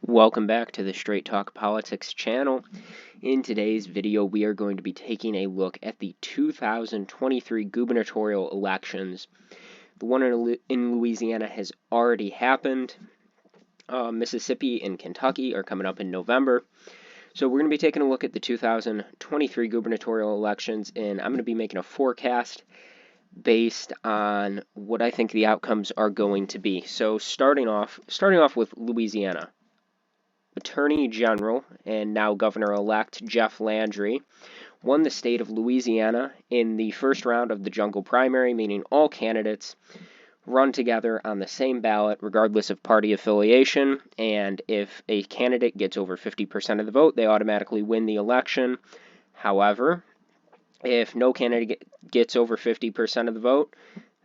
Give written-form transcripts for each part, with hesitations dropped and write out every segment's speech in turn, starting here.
Welcome back to the Straight Talk Politics channel. In today's video, we are going to be taking a look at the 2023 gubernatorial elections. The one in Louisiana has already happened. Mississippi and Kentucky are coming up in November. So we're going to be taking a look at the 2023 gubernatorial elections, and I'm going to be making a forecast based on what I think the outcomes are going to be. So starting off with Louisiana. Attorney General and now Governor-elect Jeff Landry won the state of Louisiana in the first round of the jungle primary, meaning all candidates run together on the same ballot regardless of party affiliation, and if a candidate gets over 50% of the vote, they automatically win the election. However, if no candidate gets over 50% of the vote,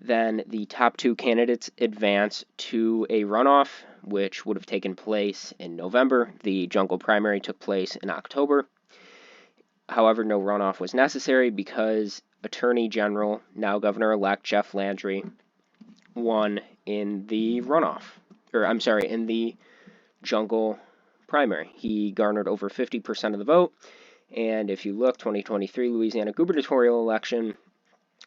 then the top two candidates advance to a runoff, which would have taken place in November. The jungle primary took place in October. However, no runoff was necessary because Attorney General, now Governor-elect Jeff Landry, won in the in the jungle primary. He garnered over 50% of the vote, and if you look, 2023 Louisiana gubernatorial election,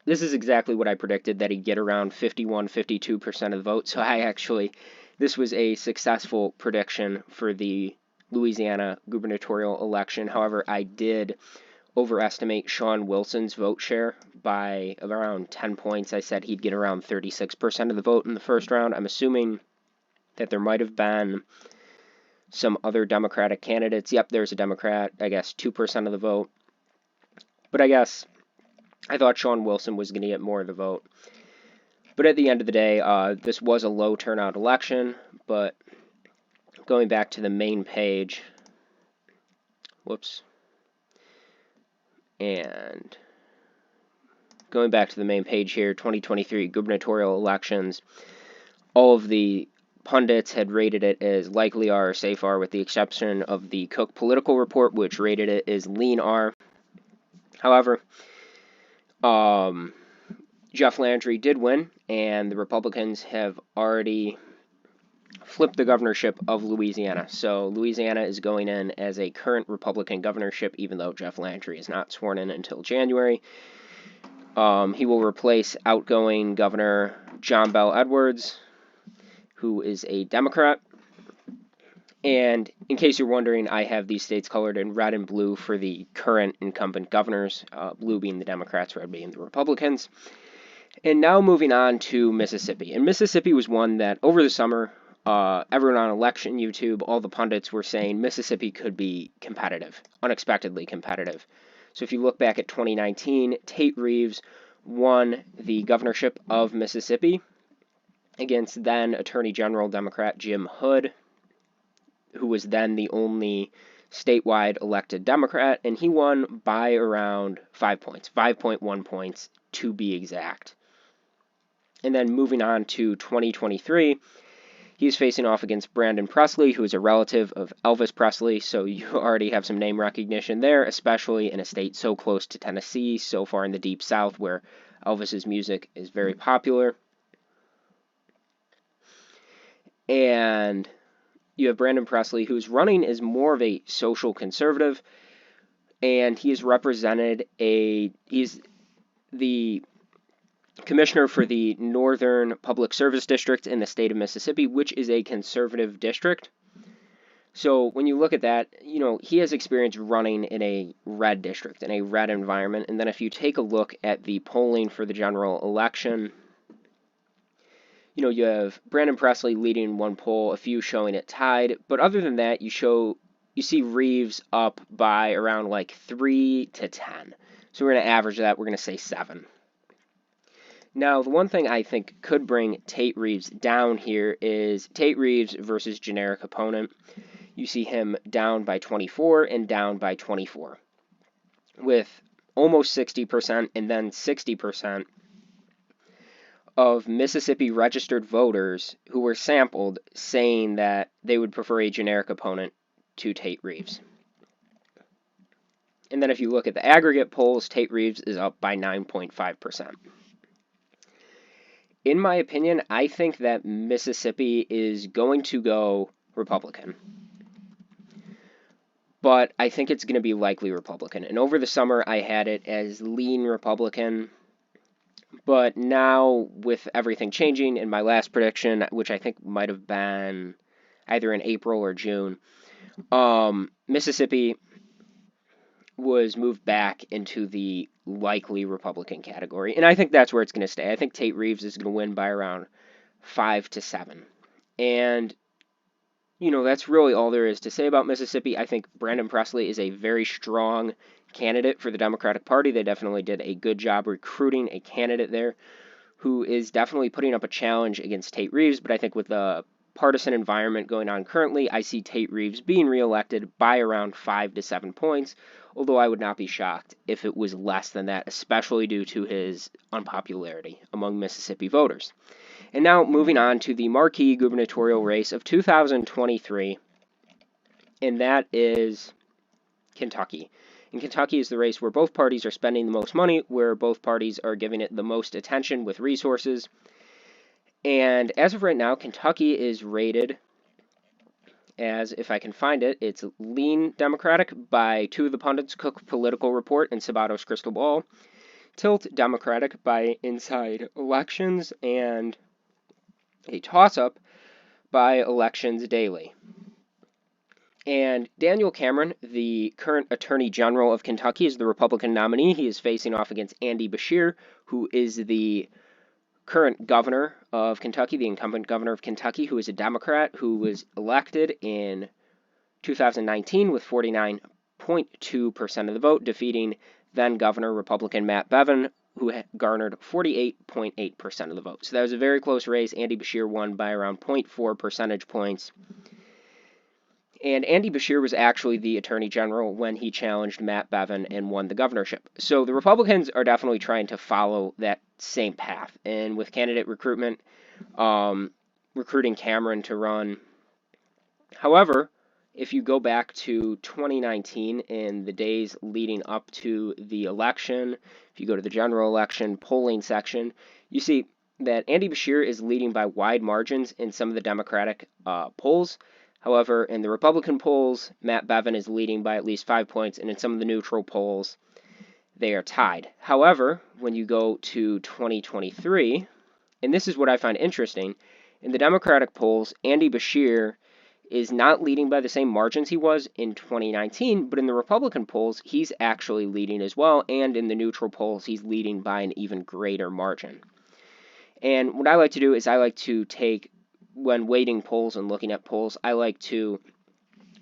this is exactly what I predicted, that he'd get around 51-52% of the vote. So this was a successful prediction for the Louisiana gubernatorial election. However, I did overestimate Shawn Wilson's vote share by around 10 points. I said he'd get around 36% of the vote in the first round. I'm assuming that there might have been some other Democratic candidates. Yep, there's a Democrat, 2% of the vote. But I thought Shawn Wilson was going to get more of the vote. But at the end of the day, this was a low turnout election. But going back to the main page, and going back to the main page here, 2023 gubernatorial elections, all of the pundits had rated it as likely R or safe R, with the exception of the Cook Political Report, which rated it as lean R. However, Jeff Landry did win, and the Republicans have already flipped the governorship of Louisiana. So Louisiana is going in as a current Republican governorship, even though Jeff Landry is not sworn in until January. He will replace outgoing Governor John Bel Edwards, who is a Democrat. And in case you're wondering, I have these states colored in red and blue for the current incumbent governors, blue being the Democrats, red being the Republicans. And now moving on to Mississippi. And Mississippi was one that over the summer, everyone on election YouTube, all the pundits were saying Mississippi could be competitive, unexpectedly competitive. So if you look back at 2019, Tate Reeves won the governorship of Mississippi against then Attorney General Democrat Jim Hood, who was then the only statewide elected Democrat, and he won by around 5 points, 5.1 points to be exact. And then moving on to 2023, he's facing off against Brandon Presley, who is a relative of Elvis Presley, so you already have some name recognition there, especially in a state so close to Tennessee, so far in the Deep South, where Elvis's music is very popular. And you have Brandon Presley, who's running as more of a social conservative, and he's the commissioner for the Northern Public Service District in the state of Mississippi, which is a conservative district. So when you look at that, he has experience running in a red district, in a red environment. And then if you take a look at the polling for the general election, you have Brandon Presley leading one poll, a few showing it tied. But other than that, you see Reeves up by around 3 to 10. So we're going to average that. We're going to say 7. Now, the one thing I think could bring Tate Reeves down here is Tate Reeves versus generic opponent. You see him down by 24 and down by 24, with almost 60% and then 60% of Mississippi registered voters who were sampled saying that they would prefer a generic opponent to Tate Reeves. And then if you look at the aggregate polls, Tate Reeves is up by 9.5%. In my opinion, I think that Mississippi is going to go Republican. but I think it's going to be likely Republican. And over the summer, I had it as lean Republican. But now, with everything changing, in my last prediction, which I think might have been either in April or June, Mississippi was moved back into the likely Republican category. And I think that's where it's going to stay. I think Tate Reeves is going to win by around 5 to 7. And, that's really all there is to say about Mississippi. I think Brandon Presley is a very strong candidate for the Democratic Party. They definitely did a good job recruiting a candidate there who is definitely putting up a challenge against Tate Reeves. But I think with the partisan environment going on currently, I see Tate Reeves being reelected by around 5 to 7 points, although I would not be shocked if it was less than that, especially due to his unpopularity among Mississippi voters. And now moving on to the marquee gubernatorial race of 2023, and that is Kentucky. And Kentucky is the race where both parties are spending the most money, where both parties are giving it the most attention with resources. And as of right now, Kentucky is rated as, if I can find it, it's lean Democratic by two of the pundits, Cook Political Report and Sabato's Crystal Ball, tilt Democratic by Inside Elections, and a toss-up by Elections Daily. And Daniel Cameron, the current Attorney General of Kentucky, is the Republican nominee. He is facing off against Andy Beshear, who is the current governor of Kentucky, the incumbent governor of Kentucky, who is a Democrat, who was elected in 2019 with 49.2% of the vote, defeating then-Governor Republican Matt Bevin, who garnered 48.8% of the vote. So that was a very close race. Andy Beshear won by around 0.4 percentage points. And Andy Beshear was actually the Attorney General when he challenged Matt Bevin and won the governorship. So the Republicans are definitely trying to follow that same path. And with candidate recruitment, recruiting Cameron to run. However, if you go back to 2019 and the days leading up to the election, if you go to the general election polling section, you see that Andy Beshear is leading by wide margins in some of the Democratic polls. However, in the Republican polls, Matt Bevin is leading by at least 5 points, and in some of the neutral polls, they are tied. However, when you go to 2023, and this is what I find interesting, in the Democratic polls, Andy Beshear is not leading by the same margins he was in 2019, but in the Republican polls, he's actually leading as well, and in the neutral polls, he's leading by an even greater margin. And what I like to do is I like to take, when weighting polls and looking at polls, I like to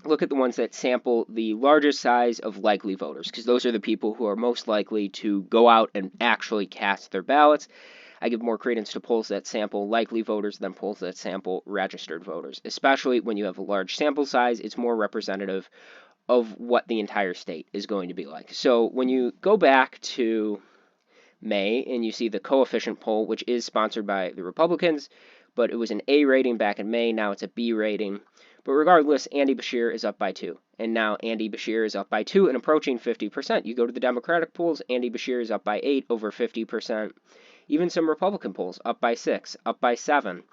look at the ones that sample the largest size of likely voters, because those are the people who are most likely to go out and actually cast their ballots. I give more credence to polls that sample likely voters than polls that sample registered voters, especially when you have a large sample size. It's more representative of what the entire state is going to be like. So when you go back to May and you see the coefficient poll, which is sponsored by the Republicans, but it was an A rating back in May, now it's a B rating. But regardless, Andy Beshear is up by 2. And now Andy Beshear is up by 2 and approaching 50%. You go to the Democratic polls, Andy Beshear is up by 8, over 50%. Even some Republican polls, up by 6, up by 7.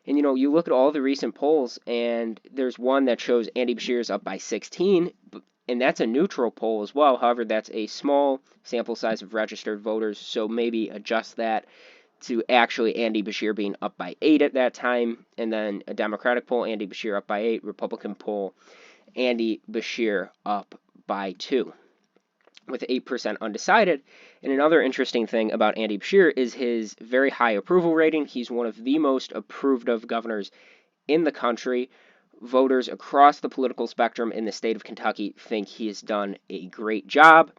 And, you look at all the recent polls, and there's one that shows Andy Beshear is up by 16, and that's a neutral poll as well. However, that's a small sample size of registered voters, so maybe adjust that to actually Andy Beshear being up by 8 at that time, and then a Democratic poll, Andy Beshear up by 8, Republican poll, Andy Beshear up by 2, with 8% undecided. And another interesting thing about Andy Beshear is his very high approval rating. He's one of the most approved of governors in the country. Voters across the political spectrum in the state of Kentucky think he has done a great job.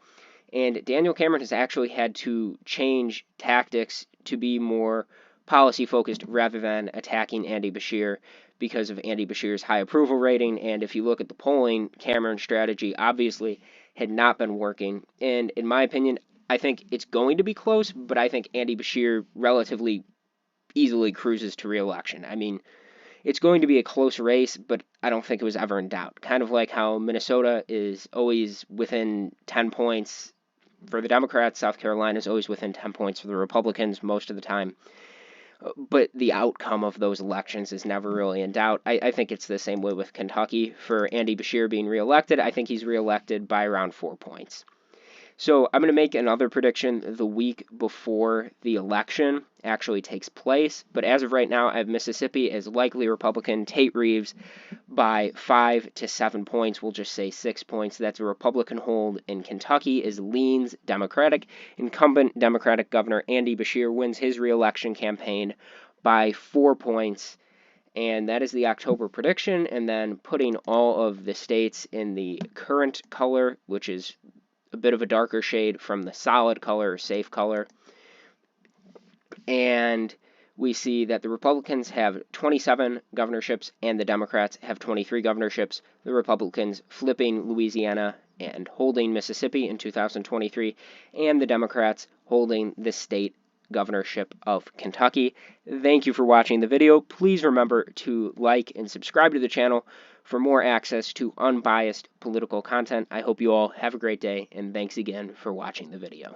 And Daniel Cameron has actually had to change tactics to be more policy-focused rather than attacking Andy Beshear because of Andy Beshear's high approval rating. And if you look at the polling, Cameron's strategy obviously had not been working. And in my opinion, I think it's going to be close, but I think Andy Beshear relatively easily cruises to re-election. I mean, it's going to be a close race, but I don't think it was ever in doubt. Kind of like how Minnesota is always within 10 points for the Democrats, South Carolina is always within 10 points for the Republicans most of the time. but the outcome of those elections is never really in doubt. I think it's the same way with Kentucky. For Andy Beshear being reelected, I think he's reelected by around 4 points. So I'm going to make another prediction the week before the election actually takes place. But as of right now, I have Mississippi as likely Republican Tate Reeves by 5 to 7 points. We'll just say 6 points. That's a Republican hold. In Kentucky is leans Democratic. Incumbent Democratic Governor Andy Beshear wins his reelection campaign by 4 points. And that is the October prediction. And then putting all of the states in the current color, which is a bit of a darker shade from the solid color or safe color. And we see that the Republicans have 27 governorships and the Democrats have 23 governorships. The Republicans flipping Louisiana and holding Mississippi in 2023, and the Democrats holding the state governorship of Kentucky. Thank you for watching the video. Please remember to like and subscribe to the channel for more access to unbiased political content. I hope you all have a great day, and thanks again for watching the video.